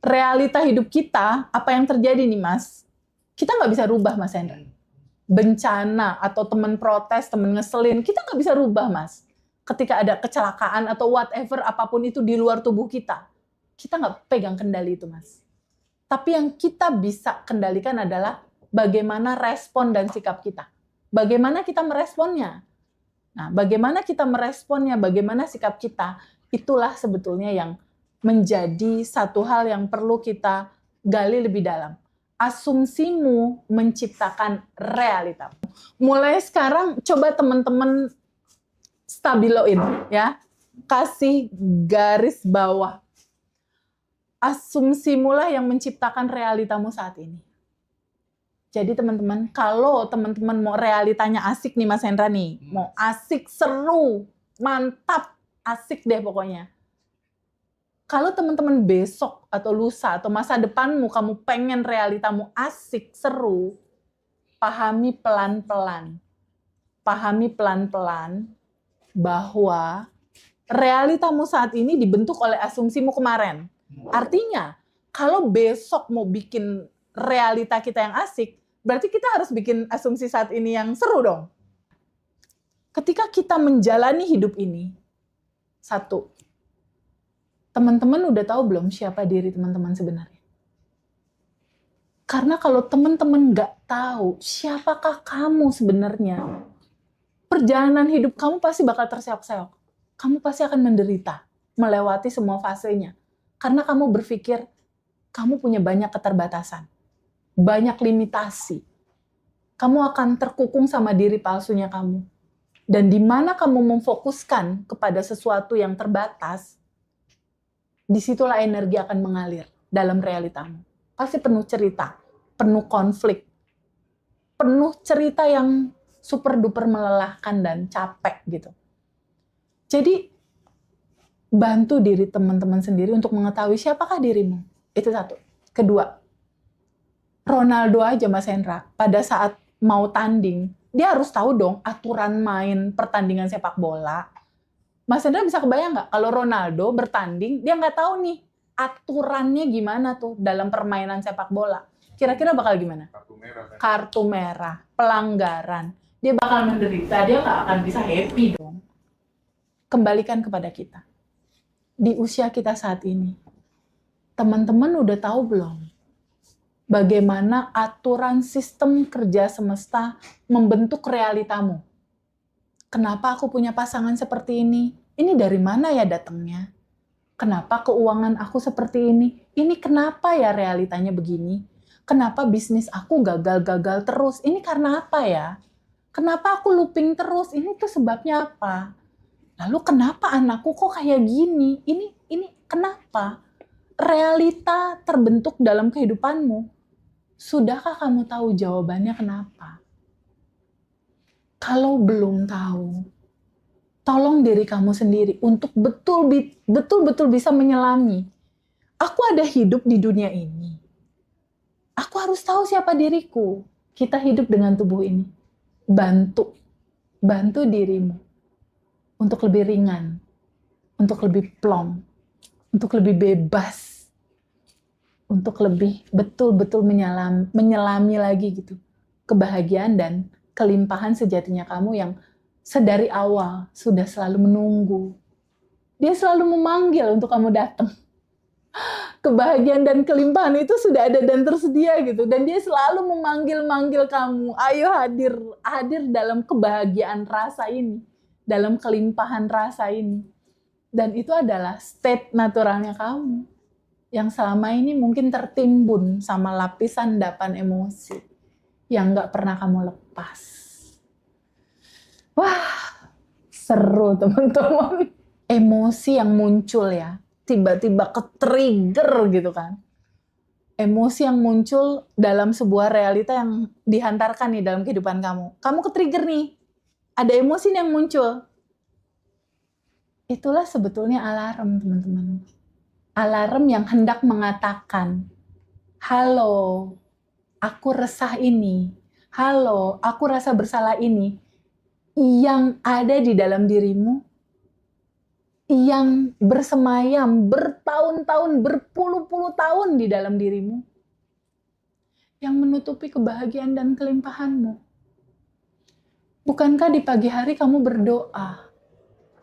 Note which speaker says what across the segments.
Speaker 1: realita hidup kita, apa yang terjadi nih Mas, kita nggak bisa rubah Mas Hendra. Bencana atau teman protes, teman ngeselin, kita nggak bisa rubah Mas. Ketika ada kecelakaan atau whatever, apapun itu di luar tubuh kita nggak pegang kendali itu Mas. Tapi yang kita bisa kendalikan adalah bagaimana respon dan sikap kita. Bagaimana kita meresponnya. Nah, bagaimana kita meresponnya, bagaimana sikap kita, itulah sebetulnya yang menjadi satu hal yang perlu kita gali lebih dalam. Asumsimu menciptakan realita. Mulai sekarang coba teman-teman stabiloin ya. Kasih garis bawah. Asumsimulah yang menciptakan realitamu saat ini. Jadi teman-teman, kalau teman-teman mau realitanya asik nih Mas Hendra nih, mau asik, seru, mantap, asik deh pokoknya. Kalau teman-teman besok atau lusa atau masa depanmu kamu pengen realitamu asik, seru, pahami pelan-pelan. Pahami pelan-pelan bahwa realitamu saat ini dibentuk oleh asumsimu kemarin. Artinya, kalau besok mau bikin realita kita yang asik, berarti kita harus bikin asumsi saat ini yang seru dong. Ketika kita menjalani hidup ini, satu, teman-teman udah tahu belum siapa diri teman-teman sebenarnya? Karena kalau teman-teman nggak tahu siapakah kamu sebenarnya, perjalanan hidup kamu pasti bakal terseok-seok. Kamu pasti akan menderita, melewati semua fasenya. Karena kamu berpikir, kamu punya banyak keterbatasan, banyak limitasi. Kamu akan terkukung sama diri palsunya kamu. Dan di mana kamu memfokuskan kepada sesuatu yang terbatas, disitulah energi akan mengalir dalam realitamu. Pasti penuh cerita, penuh konflik, penuh cerita yang super duper melelahkan dan capek gitu. Jadi, bantu diri teman-teman sendiri untuk mengetahui siapakah dirimu. Itu satu. Kedua, Ronaldo aja Mas Hendra, pada saat mau tanding, dia harus tahu dong aturan main pertandingan sepak bola. Mas Hendra bisa kebayang nggak kalau Ronaldo bertanding, dia nggak tahu nih aturannya gimana tuh dalam permainan sepak bola. Kira-kira bakal gimana? Kartu merah, pelanggaran. Dia bakal menderita, dia nggak akan bisa happy dong. Kembalikan kepada kita. Di usia kita saat ini, teman-teman udah tahu belum bagaimana aturan sistem kerja semesta membentuk realitamu? Kenapa aku punya pasangan seperti ini? Ini dari mana ya datangnya? Kenapa keuangan aku seperti ini? Ini kenapa ya realitanya begini? Kenapa bisnis aku gagal-gagal terus? Ini karena apa ya? Kenapa aku looping terus? Ini tuh sebabnya apa? Lalu kenapa anakku kok kayak gini? Ini kenapa? Realita terbentuk dalam kehidupanmu. Sudahkah kamu tahu jawabannya kenapa? Kalau belum tahu, tolong diri kamu sendiri untuk betul-betul bisa menyelami. Aku ada hidup di dunia ini. Aku harus tahu siapa diriku. Kita hidup dengan tubuh ini. Bantu dirimu untuk lebih ringan, untuk lebih plong, untuk lebih bebas, untuk lebih betul-betul menyelami lagi gitu kebahagiaan dan kelimpahan sejatinya kamu yang sedari awal sudah selalu menunggu. Dia selalu memanggil untuk kamu datang. Kebahagiaan dan kelimpahan itu sudah ada dan tersedia gitu, dan dia selalu memanggil kamu, ayo hadir dalam kebahagiaan rasa ini, dalam kelimpahan rasa ini. Dan itu adalah state naturalnya kamu yang selama ini mungkin tertimbun sama lapisan endapan emosi yang nggak pernah kamu lepas. Wah, seru teman-teman. Emosi yang muncul ya, tiba-tiba ke-trigger gitu kan. Emosi yang muncul dalam sebuah realita yang dihantarkan nih dalam kehidupan kamu. Kamu ke-trigger nih, ada emosi yang muncul. Itulah sebetulnya alarm, teman-teman. Alarm yang hendak mengatakan, halo, aku resah ini. Halo, aku rasa bersalah ini. Yang ada di dalam dirimu yang bersemayam bertahun-tahun, berpuluh-puluh tahun di dalam dirimu, yang menutupi kebahagiaan dan kelimpahanmu. Bukankah di pagi hari kamu berdoa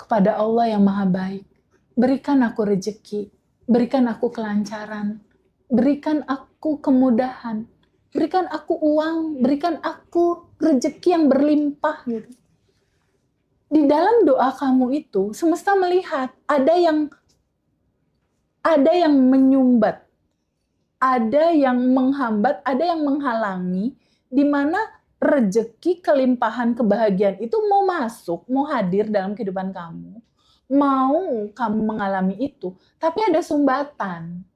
Speaker 1: kepada Allah yang Maha Baik, berikan aku rezeki, berikan aku kelancaran, berikan aku kemudahan, berikan aku uang, berikan aku rezeki yang berlimpah gitu. Di dalam doa kamu itu, semesta melihat ada yang menyumbat, ada yang menghambat, ada yang menghalangi, di mana rezeki, kelimpahan, kebahagiaan itu mau masuk, mau hadir dalam kehidupan kamu, mau kamu mengalami itu, tapi ada sumbatan.